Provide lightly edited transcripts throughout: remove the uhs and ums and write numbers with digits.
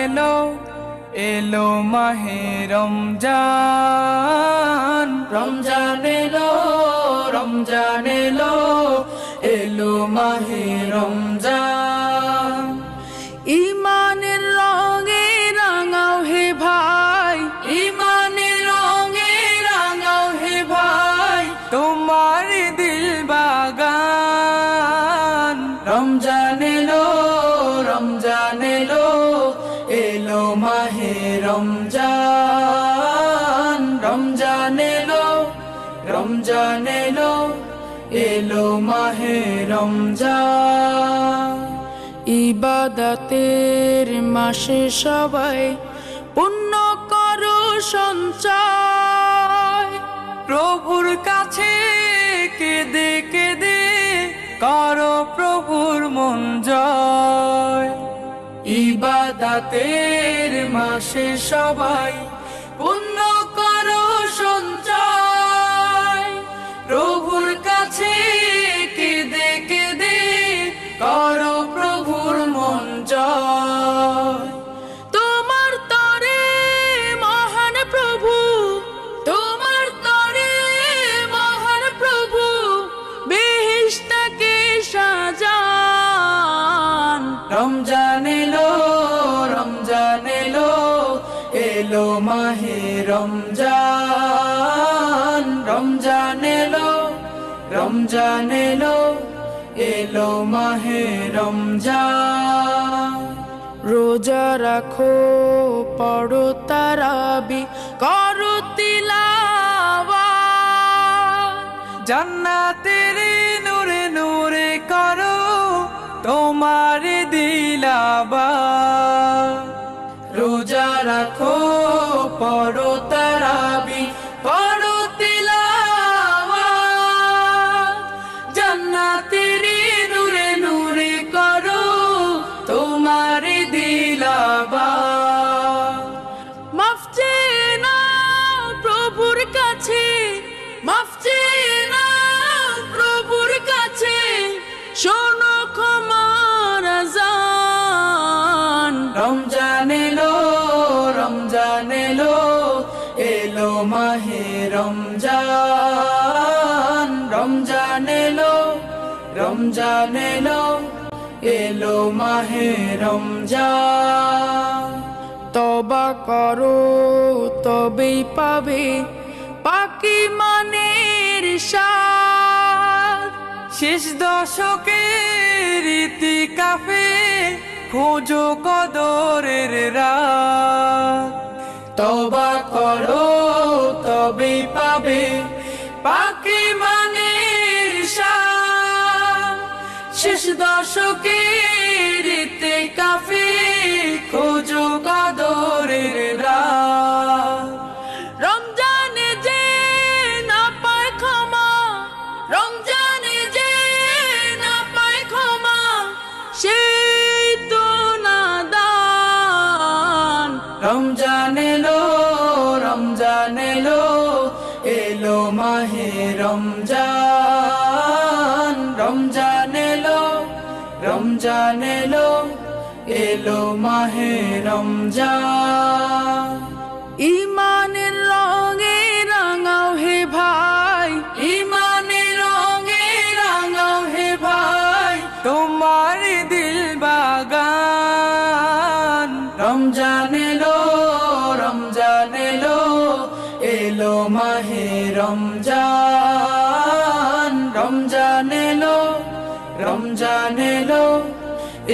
এলো এলো মাহে রমজান, রমজান এলো রমজান এলো এলো মাহে রমজান। ইমানের রঙে রাঙাও হে ভাই, ইমানের রঙে রাঙাও হে ভাই, তোমার দিল বাগান। রমজান এলো রমজান এলো এলো মাহে রমজান। রমজান এলো রমজান এলো এলো মাহে রমজান। ইবাদতের মাসে সবাই পুণ্য করো সঞ্চয়, প্রভুর কাছে কেঁদে কেঁদে করো প্রভুর মন জয়। ইবাদতের মাসে সবাই পুণ্য করো সঞ্চয়, প্রভুর কাছে কেঁদে কেঁদে করো প্রভুর মন জয়। তোমার তরে মহান প্রভু, তোমার তরে মহান প্রভু বেহেশতকে সাজান। রমজান এলো রমজান এলো এলো মাহে রমজান। রমজান এলো রমজান এলো এলো মাহে রমজান। রোজা রাখো পড়ো তারাবি করো তিলাওয়াত, জান্নাতের নূরে নূরে করো তোমার দিলাবাত। রোজা রাখো পড়ো তারাবি পড়ো তিলাওয়াত, জান্নাতের নূরে নূরে করো তোমার দিলাবাত। মাফ চেয়ে নাও প্রভুর কাছে, মাফ চেয়ে নাও প্রভুর কাছে, শোনো ক্ষমার আযান। রমজান এলো রমজান এলো এলো মাহে রমজান। রমজান এলো রমজান এলো এলো মাহে রমজান। তওবা করো তবেই পাবে পাকি মানের স্বাদ, শেষ দশকের ইতিকাফে খোঁজো কদরের রাত। তওবা করো তবে পাবে পাকি মানের শান, শেষ দশকের ইতিকাফে খোঁজো কদরের রাত। রমজানে যে না পায় ক্ষমা, রমজানে যে না পায় ক্ষমা, সেই তো নাদান। রমজান এলো রমজান এলো এলো মাহে রমজান। রমজান এলো রমজান এলো এলো মাহে রমজান। ইমানের রঙে রাঙাও হে ভাই, ইমানের রঙে রাঙাও হে ভাই, তোমার দিল বাগান। রমজান এলো রমজান এলো এলো মাহে রমজান। রমজান এলো রমজান এলো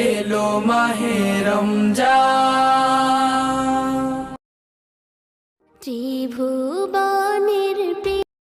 এলো মাহে রমজান। ত্রিভুবন